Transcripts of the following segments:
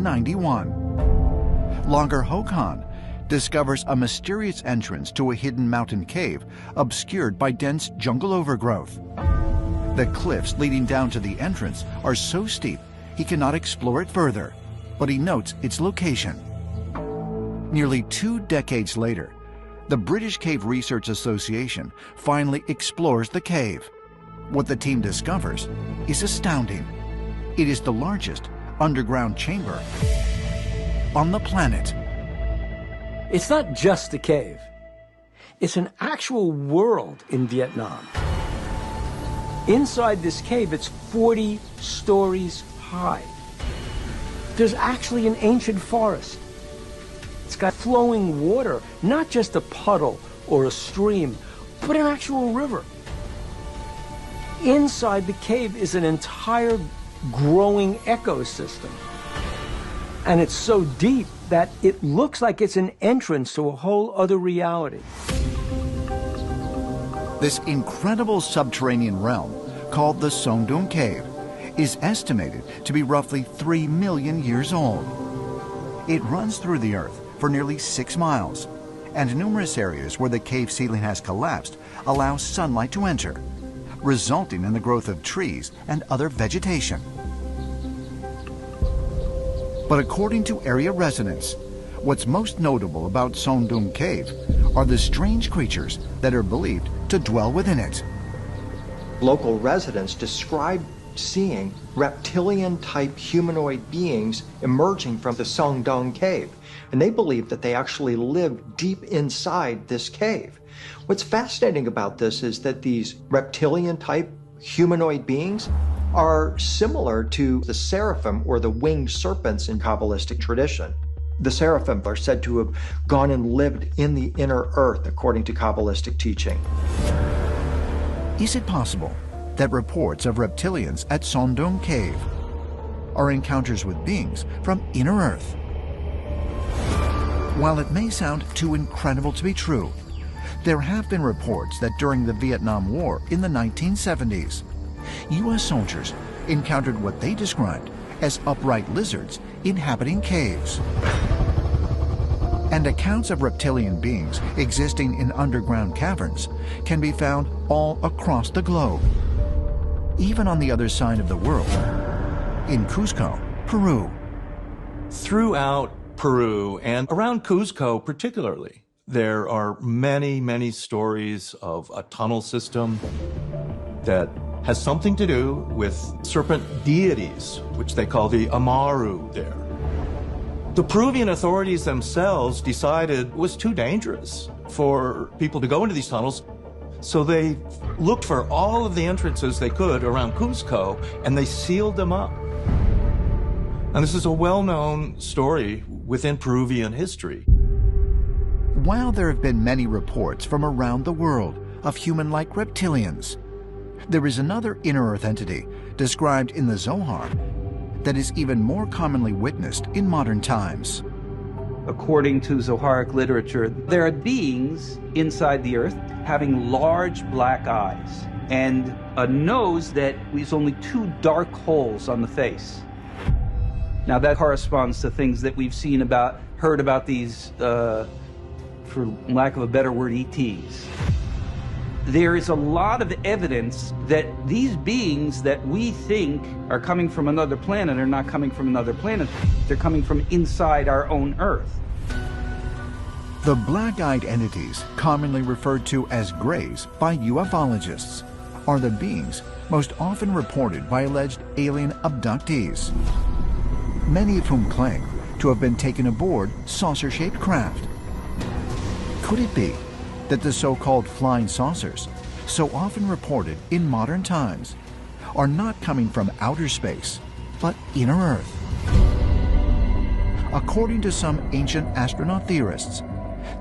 1991. Langer Håkan discovers a mysterious entrance to a hidden mountain cave obscured by dense jungle overgrowth. The cliffs leading down to the entrance are so steep he cannot explore it further, but he notes its location. Nearly 2 decades later, the British Cave Research Association finally explores the cave. What the team discovers is astounding. It is the largest underground chamber on the planet. It's not just a cave. It's an actual world in Vietnam. Inside this cave, it's 40 stories high. There's actually an ancient forest. It's got flowing water, not just a puddle or a stream, but an actual river. Inside the cave is an entire growing ecosystem. And it's so deep that it looks like it's an entrance to a whole other reality. This incredible subterranean realm, called the Songdong Cave, is estimated to be roughly 3 million years old. It runs through the earth for nearly 6 miles, and numerous areas where the cave ceiling has collapsed allow sunlight to enter, resulting in the growth of trees and other vegetation. But according to area residents, what's most notable about Songdong Cave are the strange creatures that are believed to dwell within it. Local residents describe seeing reptilian-type humanoid beings emerging from the Songdong Cave, and they believe that they actually live deep inside this cave. What's fascinating about this is that these reptilian-type humanoid beings are similar to the seraphim or the winged serpents in Kabbalistic tradition. The seraphim are said to have gone and lived in the inner earth, according to Kabbalistic teaching. Is it possible that reports of reptilians at Songdong Cave are encounters with beings from inner Earth? While it may sound too incredible to be true, there have been reports that during the Vietnam War in the 1970s, U.S. soldiers encountered what they described as upright lizards inhabiting caves. And accounts of reptilian beings existing in underground caverns can be found all across the globe, even on the other side of the world, in Cusco, Peru. Throughout Peru and around Cusco particularly, there are many, many stories of a tunnel system that has something to do with serpent deities, which they call the Amaru there. The Peruvian authorities themselves decided it was too dangerous for people to go into these tunnels, so they looked for all of the entrances they could around Cusco, and they sealed them up. And this is a well-known story within Peruvian history. While there have been many reports from around the world of human-like reptilians, there is another inner Earth entity described in the Zohar that is even more commonly witnessed in modern times. According to Zoharic literature, there are beings inside the earth having large black eyes and a nose that leaves only 2 dark holes on the face. Now that corresponds to things that we've heard about these, for lack of a better word, ETs. There is a lot of evidence that these beings that we think are coming from another planet are not coming from another planet. They're coming from inside our own Earth. The black-eyed entities, commonly referred to as greys by ufologists, are the beings most often reported by alleged alien abductees, many of whom claim to have been taken aboard saucer-shaped craft. Could it be that the so-called flying saucers, so often reported in modern times, are not coming from outer space, but inner Earth? According to some ancient astronaut theorists,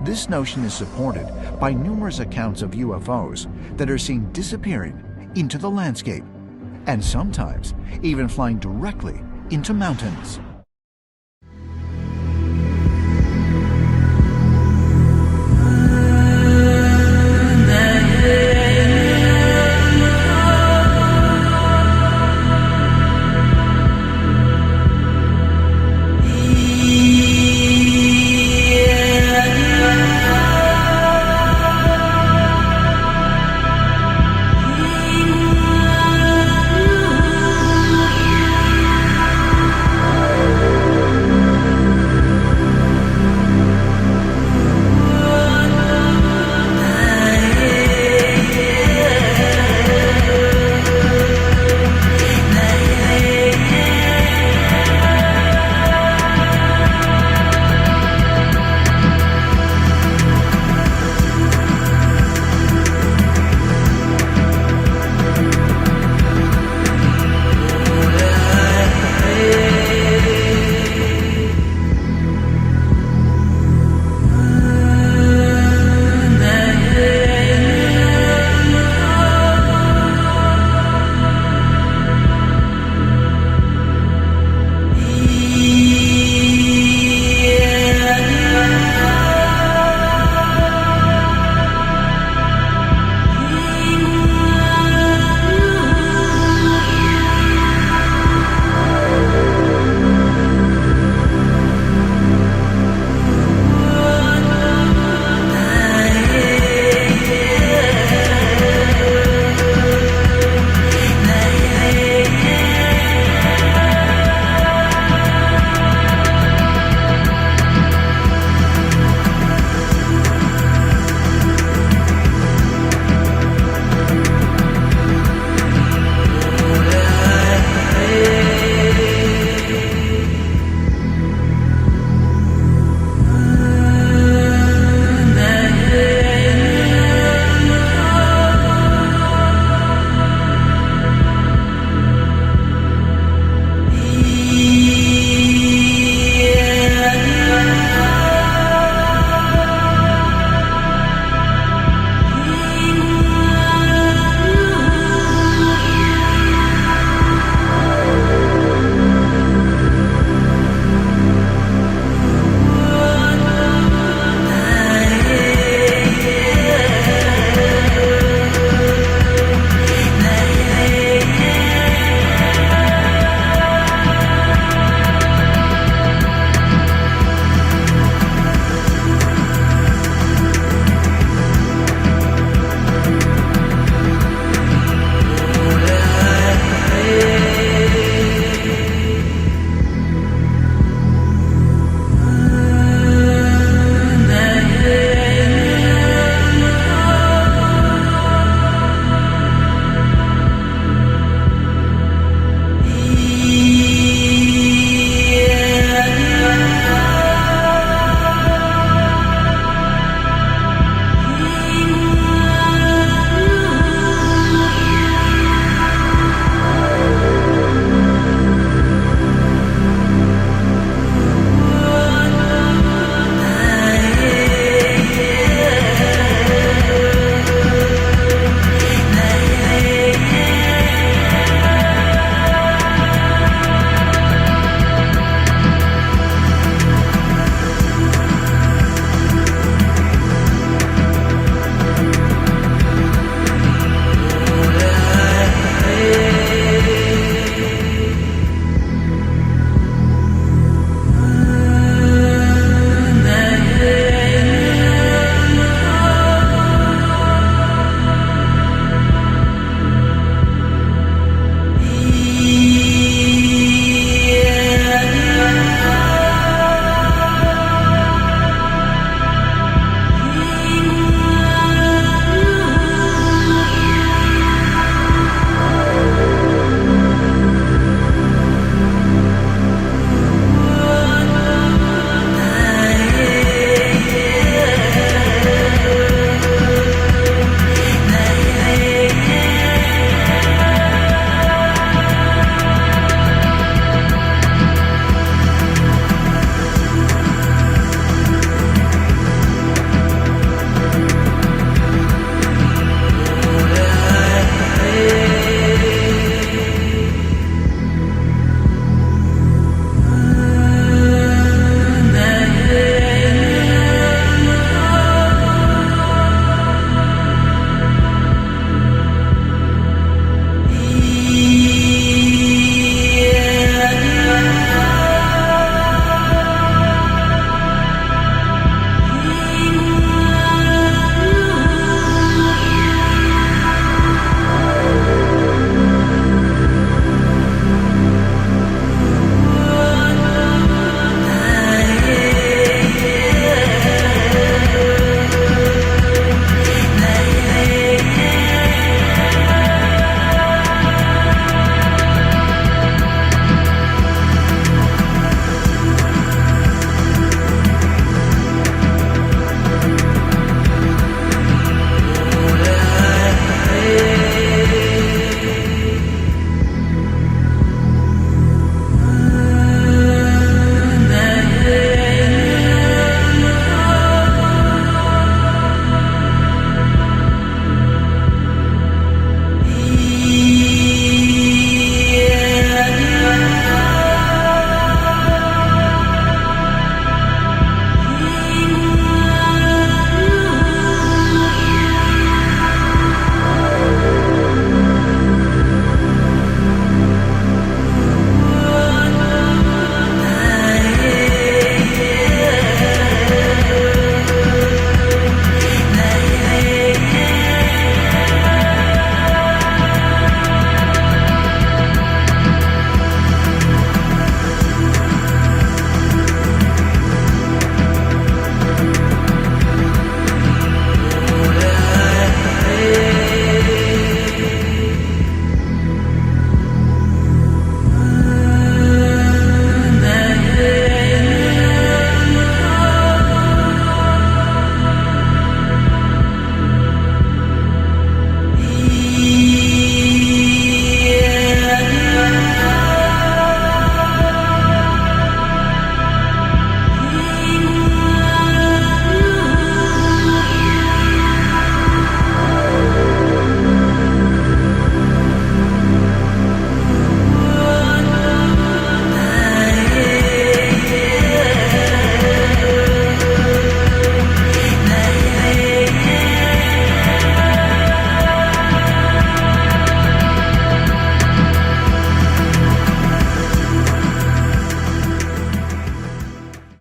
this notion is supported by numerous accounts of UFOs that are seen disappearing into the landscape, and sometimes even flying directly into mountains.